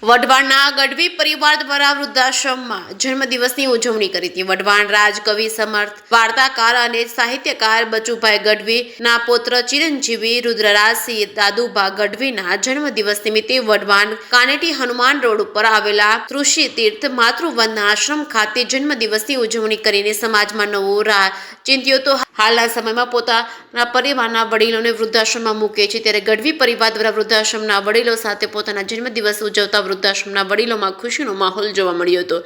વઢવાણના ગઢવી પરિવાર દ્વારા વૃદ્ધાશ્રમમાં જન્મદિવસની ઉજવણી કરી હતી। વઢવાણ રાજકવિ સમર્થ વાર્તાકાર અને સાહિત્યકાર બચુભાઈ ગઢવીના પૌત્ર ચિરંજીવી રુદ્રરાજસિંહ દાદુભા ગઢવીના જન્મદિવસ નિમિત્તે વઢવાણ કાનેટી હનુમાન રોડ ઉપર આવેલા ઋષિ તીર્થ માતૃવંદના આશ્રમ ખાતે જન્મદિવસની ઉજવણી કરીને સમાજમાં નવો રાહ ચિંત્યો તો હાલના સમયમાં પોતાના પરિવારના વડીલોને વૃદ્ધાશ્રમમાં મૂકે છે, ત્યારે ગઢવી પરિવાર દ્વારા વૃદ્ધાશ્રમના વડીલો સાથે પોતાના જન્મદિવસ ઉજવતા વૃદ્ધાશ્રમના વડીલોમાં ખુશીનો માહોલ જોવા મળ્યો હતો।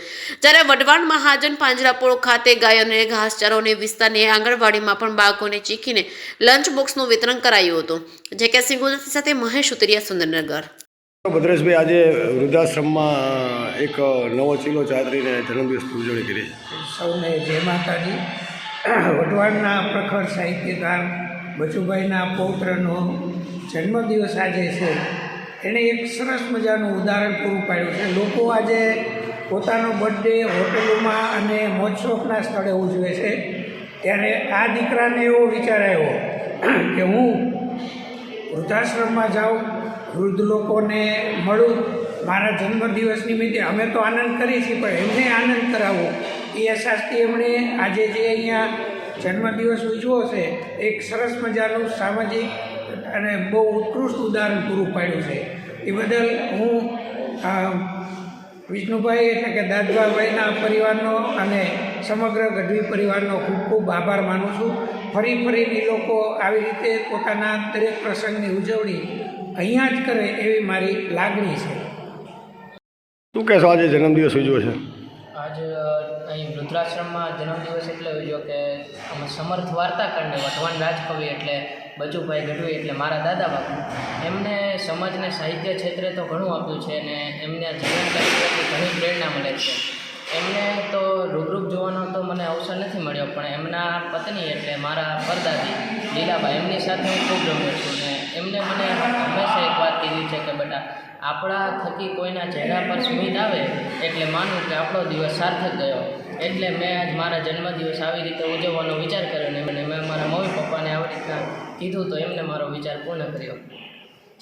જ્યારે વઢવાણ મહાજન પાંજરાપોળ ખાતે ગાયોને ઘાસચારો અને વિસ્તારની આંગણવાડીમાં પણ બાળકોને ચીખીને લંચ બોક્સનું વિતરણ કરાયું હતું। જે કે સિંગોદતી સાથે મહેશ ઉતરિયા, સુંદરનગર। ભદ્રેશભાઈ, આજે વૃદ્ધાશ્રમમાં એક નવો ચીલો ચાદરીને જન્મદિવસની ઉજવણી કરી। સૌને જય માતાજી। વઢવાણના પ્રખર સાહિત્યકાર બચુભાઈના પૌત્રનો જન્મદિવસ આજે છે। એણે એક સરસ મજાનું ઉદાહરણ પૂરું પાડ્યું છે। લોકો આજે પોતાનો બર્થડે હોટલોમાં અને મોજ શોખના સ્થળે ઉજવે છે, ત્યારે આ દીકરાને એવો વિચાર આવ્યો કે હું વૃદ્ધાશ્રમમાં જાઉં, વૃદ્ધ લોકોને મળું, મારા જન્મદિવસ નિમિત્તે અમે તો આનંદ કરીએ છીએ પણ એમને આનંદ કરાવો, એ અહેસાસથી એમણે આજે જે અહીંયા જન્મદિવસ ઉજવો છે એક સરસ મજાનું સામાજિક અને બહુ ઉત્કૃષ્ટ ઉદાહરણ પૂરું પાડ્યું છે। એ બદલ હું વિષ્ણુભાઈ એટલે કે દાદભાઈના પરિવારનો અને સમગ્ર ગઢવી પરિવારનો ખૂબ ખૂબ આભાર માનું છું। ફરી એ લોકો આવી રીતે પોતાના દરેક પ્રસંગની ઉજવણી અહીંયા જ કરે એવી મારી લાગણી છે। શું કહેશો, આજે જન્મદિવસ ઉજવ્યો છે? આજે અહીં વૃદ્ધાશ્રમમાં જન્મદિવસ એટલે ઉજવ્યો કે અમે સમર્થ વાર્તાકારને વઢવાણ રાજકવિ એટલે બચુભાઈ ગઢવી એટલે મારા દાદા બાપુ, એમને સમાજને સાહિત્ય ક્ષેત્રે તો ઘણું આપ્યું છે અને એમને જીવન ચરિત્રથી ઘણી પ્રેરણા મળે છે। એમને તો રૂબરૂપ જોવાનો તો મને અવસર નથી મળ્યો, પણ એમના પત્ની એટલે મારા પરદાદી લીલાબા, એમની સાથે હું ખૂબ રમ્યો છું અને એમને મને હંમેશા એક વાત કીધી છે કે બેટા, આપણા થકી કોઈના ચહેરા પર સ્મિત આવે એટલે માનું કે આપણો દિવસ સાર્થક ગયો। એટલે મેં આજ મારા જન્મદિવસ આવી રીતે ઉજવવાનો વિચાર કર્યો અને મેં મારા મમ્મી પપ્પાને આવી રીતના કીધું તો એમને મારો વિચાર પૂર્ણ કર્યો।